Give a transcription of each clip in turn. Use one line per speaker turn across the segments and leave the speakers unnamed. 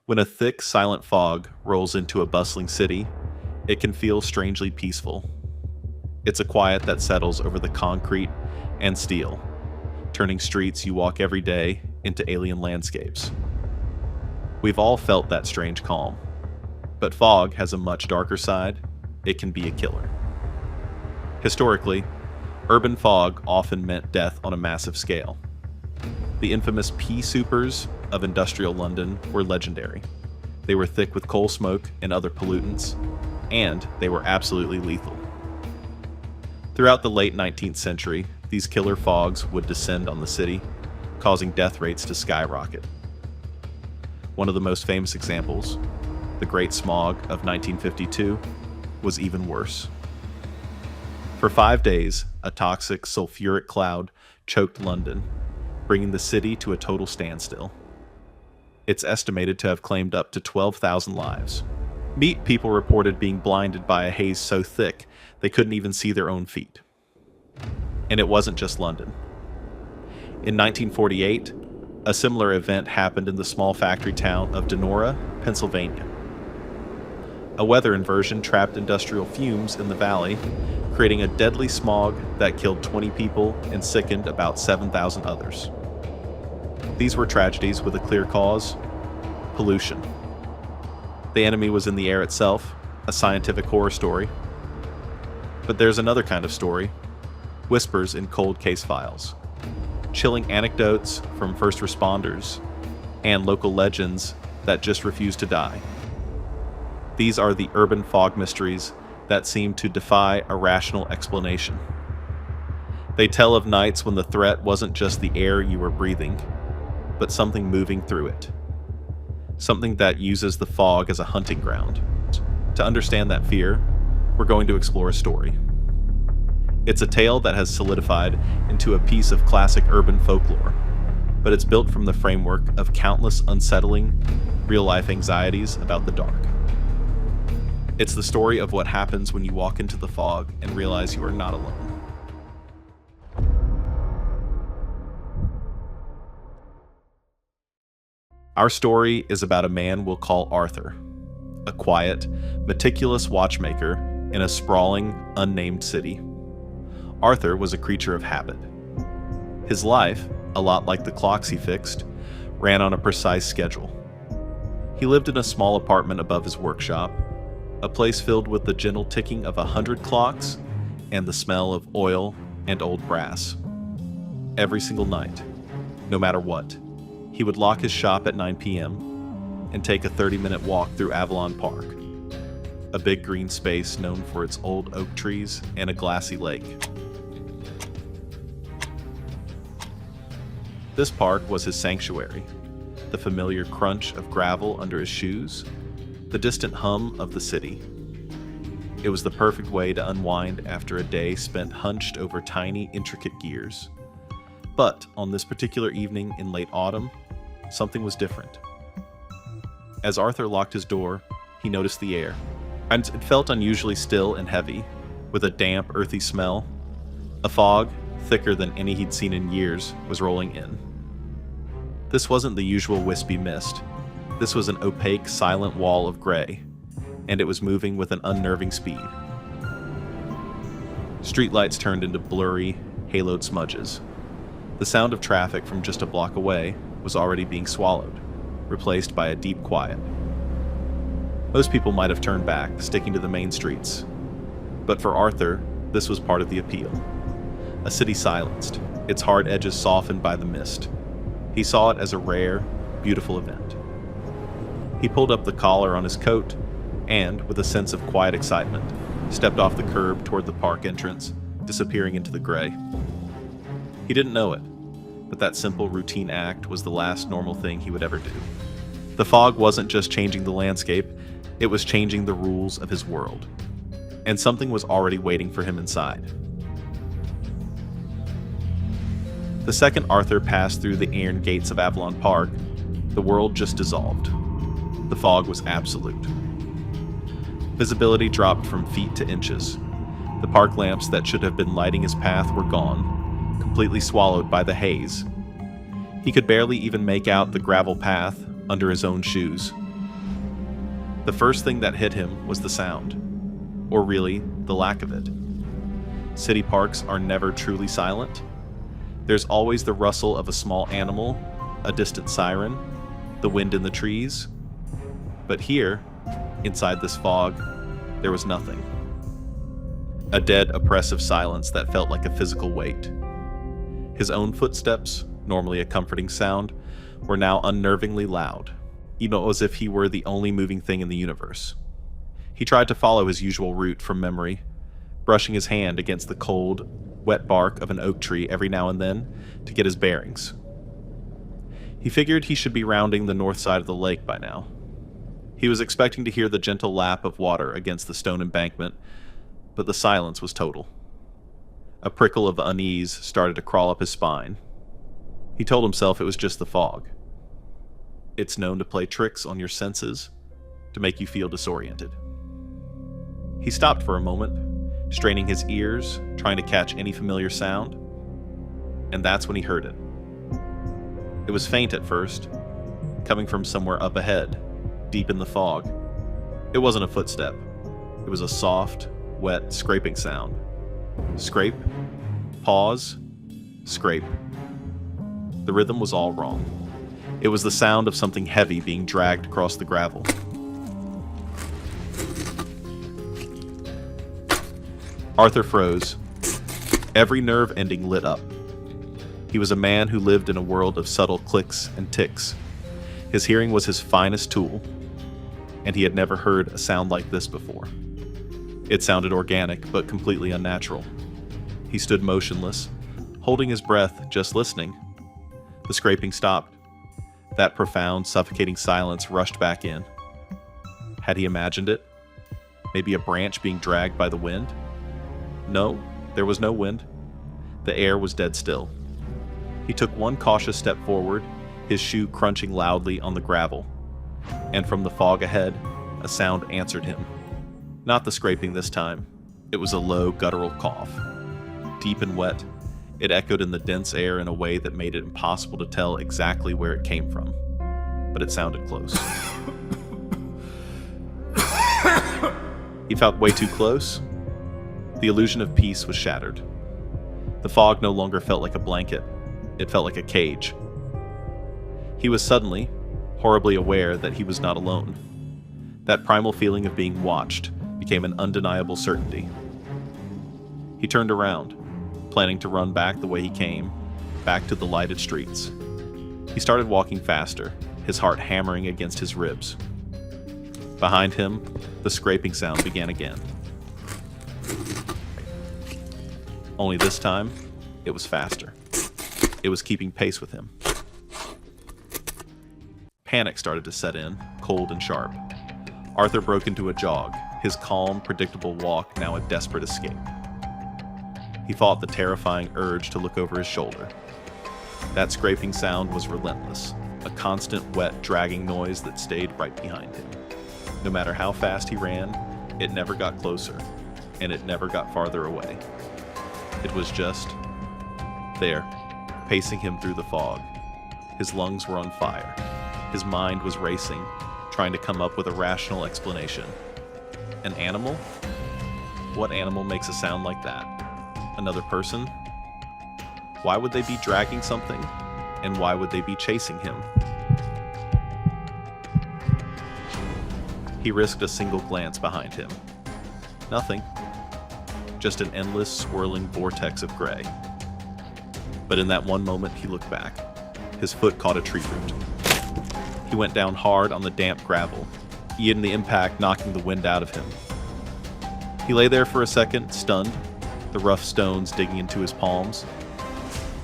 When a thick, silent fog rolls into a bustling city, it can feel strangely peaceful. It's a quiet that settles over the concrete and steel, turning streets you walk every day into alien landscapes. We've all felt that strange calm, but fog has a much darker side. It can be a killer. Historically, urban fog often meant death on a massive scale. The infamous pea soupers of industrial London were legendary. They were thick with coal smoke and other pollutants, and they were absolutely lethal. Throughout the late 19th century, these killer fogs would descend on the city, causing death rates to skyrocket. One of the most famous examples, the Great Smog of 1952, was even worse. For 5 days, a toxic sulfuric cloud choked London, bringing the city to a total standstill. It's estimated to have claimed up to 12,000 lives. People reported being blinded by a haze so thick they couldn't even see their own feet. And it wasn't just London. In 1948, a similar event happened in the small factory town of Donora, Pennsylvania. A weather inversion trapped industrial fumes in the valley, creating a deadly smog that killed 20 people and sickened about 7,000 others. These were tragedies with a clear cause: pollution. The enemy was in the air itself, a scientific horror story. But there's another kind of story: whispers in cold case files, chilling anecdotes from first responders, and local legends that just refuse to die. These are the urban fog mysteries that seem to defy a rational explanation. They tell of nights when the threat wasn't just the air you were breathing, but something moving through it. Something that uses the fog as a hunting ground. To understand that fear, we're going to explore a story. It's a tale that has solidified into a piece of classic urban folklore, but it's built from the framework of countless unsettling, real-life anxieties about the dark. It's the story of what happens when you walk into the fog and realize you are not alone. Our story is about a man we'll call Arthur, a quiet, meticulous watchmaker in a sprawling, unnamed city. Arthur was a creature of habit. His life, a lot like the clocks he fixed, ran on a precise schedule. He lived in a small apartment above his workshop, a place filled with the gentle ticking of 100 clocks and the smell of oil and old brass. Every single night, no matter what, he would lock his shop at 9 p.m. and take a 30-minute walk through Avalon Park, a big green space known for its old oak trees and a glassy lake. This park was his sanctuary, the familiar crunch of gravel under his shoes, the distant hum of the city. It was the perfect way to unwind after a day spent hunched over tiny, intricate gears. But on this particular evening in late autumn, something was different. As Arthur locked his door, he noticed the air, and it felt unusually still and heavy, with a damp, earthy smell. A fog, thicker than any he'd seen in years, was rolling in. This wasn't the usual wispy mist. This was an opaque, silent wall of gray, and it was moving with an unnerving speed. Streetlights turned into blurry, haloed smudges. The sound of traffic from just a block away was already being swallowed, replaced by a deep quiet. Most people might have turned back, sticking to the main streets. But for Arthur, this was part of the appeal. A city silenced, its hard edges softened by the mist. He saw it as a rare, beautiful event. He pulled up the collar on his coat and, with a sense of quiet excitement, stepped off the curb toward the park entrance, disappearing into the gray. He didn't know it, but that simple routine act was the last normal thing he would ever do. The fog wasn't just changing the landscape, it was changing the rules of his world. And something was already waiting for him inside. The second Arthur passed through the iron gates of Avalon Park, the world just dissolved. The fog was absolute. Visibility dropped from feet to inches. The park lamps that should have been lighting his path were gone, completely swallowed by the haze. He could barely even make out the gravel path under his own shoes, The first thing that hit him was the sound, or really, the lack of it. City parks are never truly silent. There's always the rustle of a small animal, a distant siren, the wind in the trees. But here, inside this fog, there was nothing. A dead, oppressive silence that felt like a physical weight. His own footsteps, normally a comforting sound, were now unnervingly loud, even as if he were the only moving thing in the universe. He tried to follow his usual route from memory, brushing his hand against the cold, wet bark of an oak tree every now and then to get his bearings. He figured he should be rounding the north side of the lake by now. He was expecting to hear the gentle lap of water against the stone embankment, but the silence was total. A prickle of unease started to crawl up his spine. He told himself it was just the fog. It's known to play tricks on your senses to make you feel disoriented. He stopped for a moment, straining his ears, trying to catch any familiar sound, and that's when he heard it. It was faint at first, coming from somewhere up ahead, deep in the fog. It wasn't a footstep. It was a soft, wet, scraping sound. Scrape, pause, scrape. The rhythm was all wrong. It was the sound of something heavy being dragged across the gravel. Arthur froze. Every nerve ending lit up. He was a man who lived in a world of subtle clicks and ticks. His hearing was his finest tool, and he had never heard a sound like this before. It sounded organic, but completely unnatural. He stood motionless, holding his breath, just listening. The scraping stopped. That profound, suffocating silence rushed back in. Had he imagined it? Maybe a branch being dragged by the wind? No, there was no wind. The air was dead still. He took one cautious step forward, his shoe crunching loudly on the gravel. And from the fog ahead, a sound answered him. Not the scraping this time. It was a low, guttural cough. Deep and wet, it echoed in the dense air in a way that made it impossible to tell exactly where it came from. But it sounded close. He felt way too close. The illusion of peace was shattered. The fog no longer felt like a blanket. It felt like a cage. He was suddenly, horribly aware that he was not alone. That primal feeling of being watched became an undeniable certainty. He turned around, planning to run back the way he came, back to the lighted streets. He started walking faster, his heart hammering against his ribs. Behind him, the scraping sound began again. Only this time, it was faster. It was keeping pace with him. Panic started to set in, cold and sharp. Arthur broke into a jog, his calm, predictable walk now a desperate escape. He fought the terrifying urge to look over his shoulder. That scraping sound was relentless, a constant, wet, dragging noise that stayed right behind him. No matter how fast he ran, it never got closer, and it never got farther away. It was just there, pacing him through the fog. His lungs were on fire. His mind was racing, trying to come up with a rational explanation. An animal? What animal makes a sound like that? Another person? Why would they be dragging something? And why would they be chasing him? He risked a single glance behind him. Nothing. Just an endless, swirling vortex of gray. But in that one moment, he looked back. His foot caught a tree root. He went down hard on the damp gravel, even the impact knocking the wind out of him. He lay there for a second, stunned, the rough stones digging into his palms.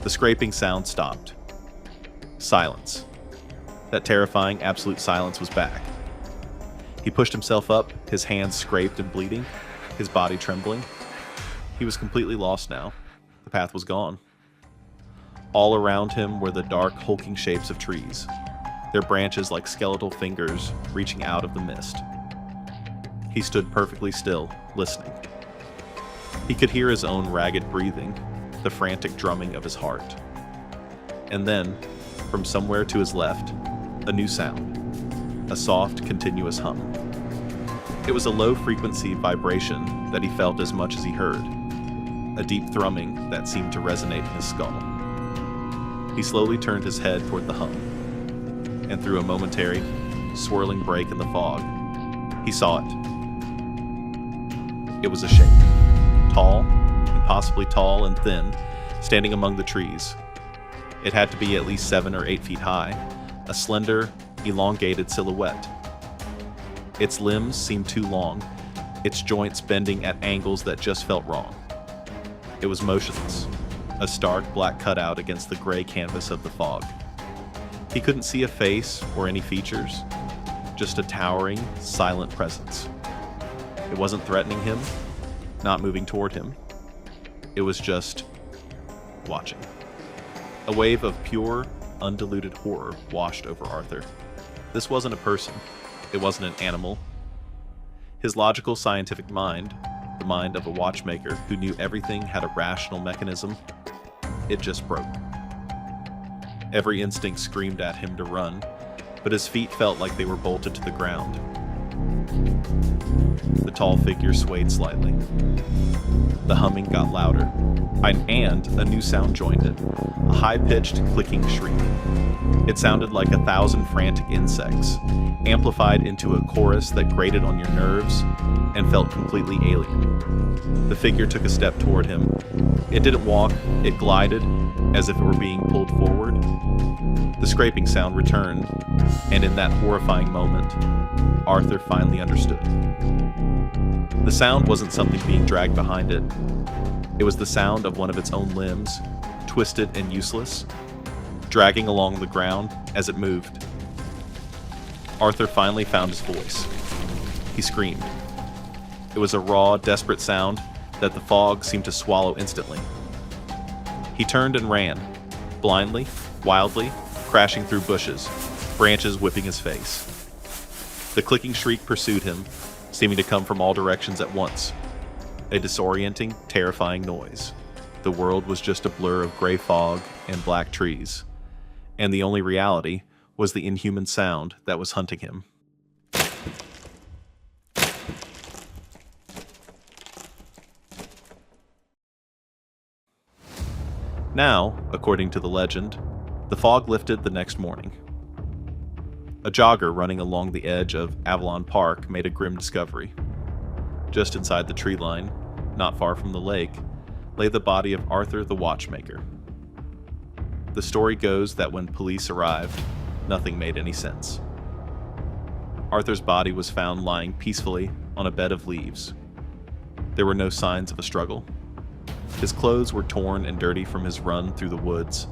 The scraping sound stopped. Silence. That terrifying, absolute silence was back. He pushed himself up, his hands scraped and bleeding, his body trembling. He was completely lost now. The path was gone. All around him were the dark, hulking shapes of trees, their branches like skeletal fingers reaching out of the mist. He stood perfectly still, listening. He could hear his own ragged breathing, the frantic drumming of his heart. And then, from somewhere to his left, a new sound, a soft, continuous hum. It was a low-frequency vibration that he felt as much as he heard, a deep thrumming that seemed to resonate in his skull. He slowly turned his head toward the hum, and through a momentary, swirling break in the fog, he saw it. It was a shape, tall, impossibly tall and thin, standing among the trees. It had to be at least 7 or 8 feet high, a slender, elongated silhouette. Its limbs seemed too long, its joints bending at angles that just felt wrong. It was motionless, a stark black cutout against the gray canvas of the fog. He couldn't see a face or any features, just a towering, silent presence. It wasn't threatening him, not moving toward him. It was just watching. A wave of pure, undiluted horror washed over Arthur. This wasn't a person. It wasn't an animal. His logical, scientific mind, the mind of a watchmaker who knew everything had a rational mechanism, it just broke. Every instinct screamed at him to run, but his feet felt like they were bolted to the ground. The tall figure swayed slightly. The humming got louder, and a new sound joined it, a high-pitched, clicking shriek. It sounded like 1,000 frantic insects, amplified into a chorus that grated on your nerves and felt completely alien. The figure took a step toward him. It didn't walk, it glided, as if it were being pulled forward. The scraping sound returned, and in that horrifying moment, Arthur finally understood. The sound wasn't something being dragged behind it. It was the sound of one of its own limbs, twisted and useless, dragging along the ground as it moved. Arthur finally found his voice. He screamed. It was a raw, desperate sound that the fog seemed to swallow instantly. He turned and ran, blindly, wildly, crashing through bushes, branches whipping his face. The clicking shriek pursued him, seeming to come from all directions at once. A disorienting, terrifying noise. The world was just a blur of gray fog and black trees, and the only reality was the inhuman sound that was hunting him. Now, according to the legend, the fog lifted the next morning. A jogger running along the edge of Avalon Park made a grim discovery. Just inside the tree line, not far from the lake, lay the body of Arthur the watchmaker. The story goes that when police arrived, nothing made any sense. Arthur's body was found lying peacefully on a bed of leaves. There were no signs of a struggle. His clothes were torn and dirty from his run through the woods,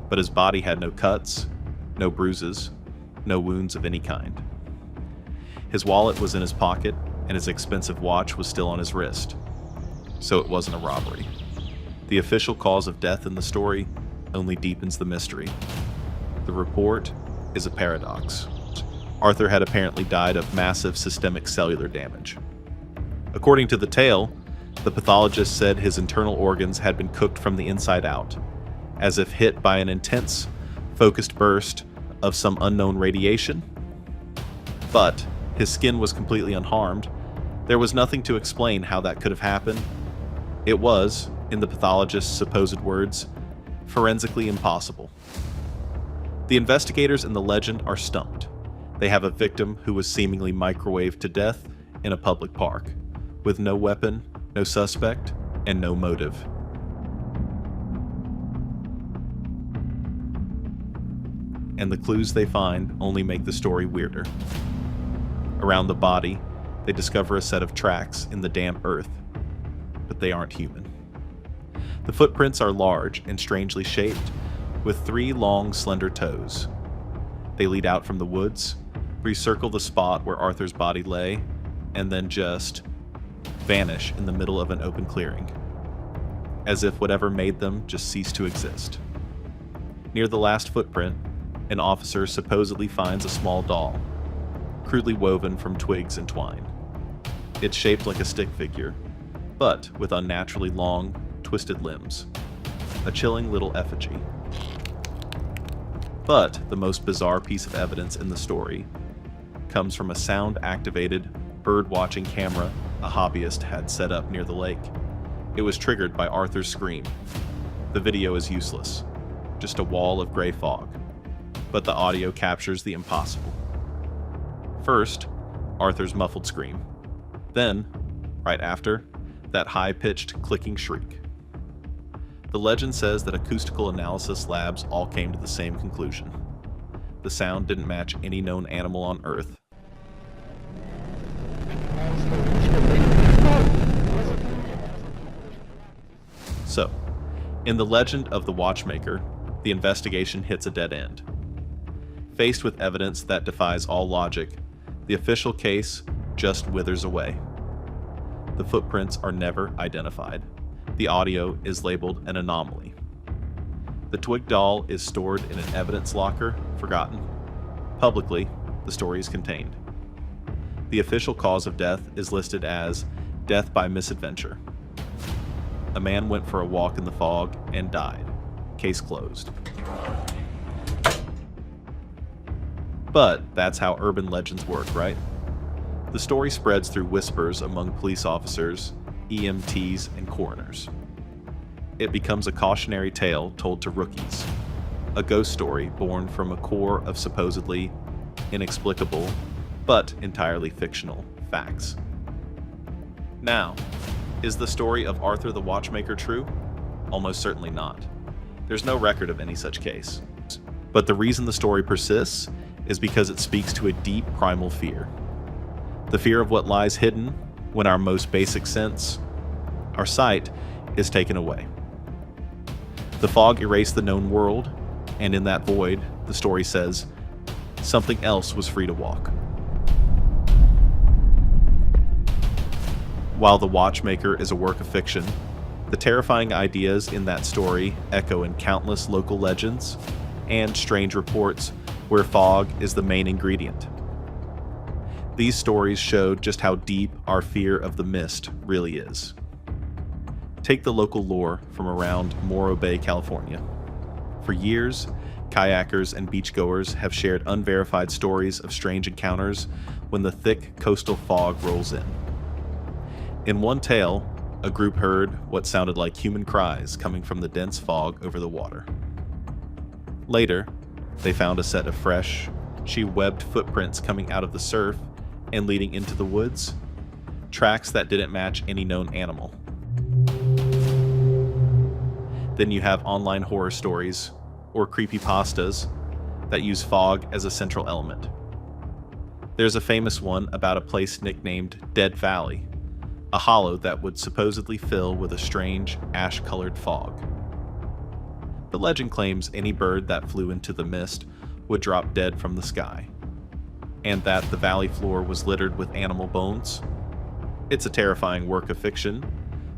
but his body had no cuts, no bruises, no wounds of any kind. His wallet was in his pocket, and his expensive watch was still on his wrist. So it wasn't a robbery. The official cause of death in the story only deepens the mystery. The report is a paradox. Arthur had apparently died of massive systemic cellular damage. According to the tale, the pathologist said his internal organs had been cooked from the inside out, as if hit by an intense, focused burst of some unknown radiation. But his skin was completely unharmed. There was nothing to explain how that could have happened. It was, in the pathologist's supposed words, forensically impossible. The investigators in the legend are stumped. They have a victim who was seemingly microwaved to death in a public park, with no weapon, no suspect, and no motive. And the clues they find only make the story weirder. Around the body, they discover a set of tracks in the damp earth, but they aren't human. The footprints are large and strangely shaped, with 3 long, slender toes. They lead out from the woods, recircle the spot where Arthur's body lay, and then just vanish in the middle of an open clearing, as if whatever made them just ceased to exist. Near the last footprint, an officer supposedly finds a small doll, crudely woven from twigs and twine. It's shaped like a stick figure, but with unnaturally long, twisted limbs. A chilling little effigy. But the most bizarre piece of evidence in the story comes from a sound-activated, bird-watching camera a hobbyist had set up near the lake. It was triggered by Arthur's scream. The video is useless, just a wall of gray fog, but the audio captures the impossible. First, Arthur's muffled scream. Then, right after, that high-pitched clicking shriek. The legend says that acoustical analysis labs all came to the same conclusion. The sound didn't match any known animal on Earth. So, in the legend of the watchmaker, the investigation hits a dead end. Faced with evidence that defies all logic, the official case just withers away. The footprints are never identified. The audio is labeled an anomaly. The twig doll is stored in an evidence locker, forgotten. Publicly, the story is contained. The official cause of death is listed as death by misadventure. A man went for a walk in the fog and died. Case closed. But that's how urban legends work, right? The story spreads through whispers among police officers, EMTs, and coroners. It becomes a cautionary tale told to rookies, a ghost story born from a core of supposedly inexplicable, but entirely fictional, facts. Now, is the story of Arthur the Watchmaker true? Almost certainly not. There's no record of any such case. But the reason the story persists is because it speaks to a deep primal fear. The fear of what lies hidden when our most basic sense, our sight, is taken away. The fog erased the known world, and in that void, the story says, something else was free to walk. While The Watchmaker is a work of fiction, the terrifying ideas in that story echo in countless local legends and strange reports where fog is the main ingredient. These stories showed just how deep our fear of the mist really is. Take the local lore from around Morro Bay, California. For years, kayakers and beachgoers have shared unverified stories of strange encounters when the thick coastal fog rolls in. In one tale, a group heard what sounded like human cries coming from the dense fog over the water. Later, they found a set of fresh, she-webbed footprints coming out of the surf and leading into the woods, tracks that didn't match any known animal. Then you have online horror stories, or creepypastas, that use fog as a central element. There's a famous one about a place nicknamed Dead Valley, a hollow that would supposedly fill with a strange, ash-colored fog. The legend claims any bird that flew into the mist would drop dead from the sky, and that the valley floor was littered with animal bones. It's a terrifying work of fiction,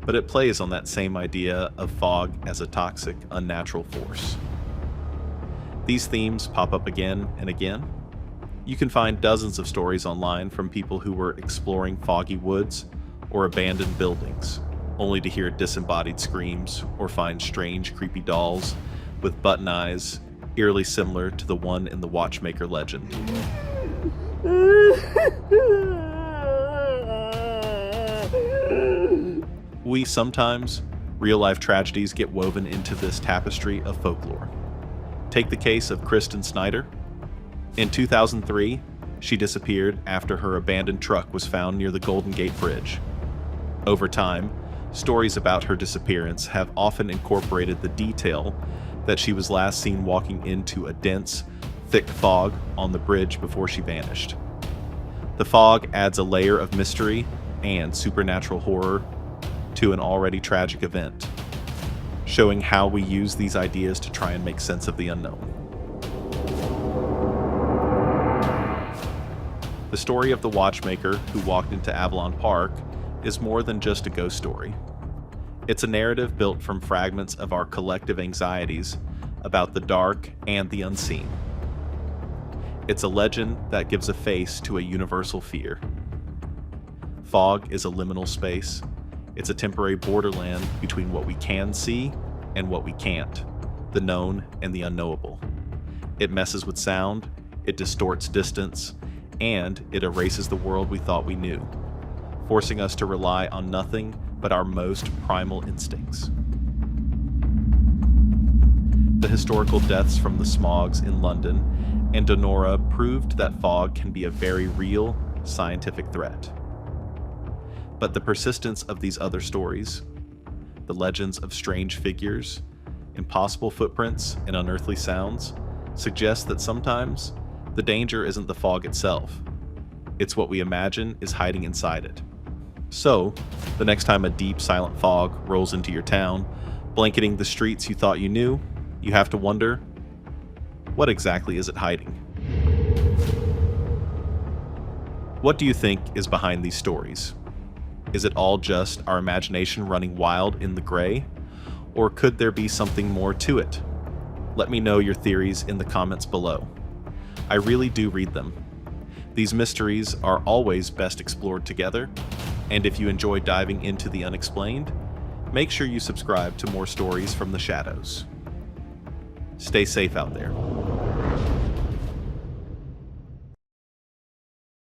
but it plays on that same idea of fog as a toxic, unnatural force. These themes pop up again and again. You can find dozens of stories online from people who were exploring foggy woods or abandoned buildings, only to hear disembodied screams or find strange, creepy dolls with button eyes, eerily similar to the one in the Watchmaker legend. Sometimes, real-life tragedies get woven into this tapestry of folklore. Take the case of Kristen Snyder. In 2003, she disappeared after her abandoned truck was found near the Golden Gate Bridge. Over time, stories about her disappearance have often incorporated the detail that she was last seen walking into a dense, thick fog on the bridge before she vanished. The fog adds a layer of mystery and supernatural horror to an already tragic event, showing how we use these ideas to try and make sense of the unknown. The story of the watchmaker who walked into Avalon Park is more than just a ghost story. It's a narrative built from fragments of our collective anxieties about the dark and the unseen. It's a legend that gives a face to a universal fear. Fog is a liminal space. It's a temporary borderland between what we can see and what we can't, the known and the unknowable. It messes with sound, it distorts distance, and it erases the world we thought we knew, forcing us to rely on nothing but our most primal instincts. The historical deaths from the smogs in London and Donora proved that fog can be a very real scientific threat. But the persistence of these other stories, the legends of strange figures, impossible footprints, and unearthly sounds, suggest that sometimes the danger isn't the fog itself. It's what we imagine is hiding inside it. So, the next time a deep, silent fog rolls into your town, blanketing the streets you thought you knew, you have to wonder, what exactly is it hiding? What do you think is behind these stories? Is it all just our imagination running wild in the gray? Or could there be something more to it? Let me know your theories in the comments below. I really do read them. These mysteries are always best explored together, and if you enjoy diving into the unexplained, make sure you subscribe to more stories from the shadows. Stay safe out there.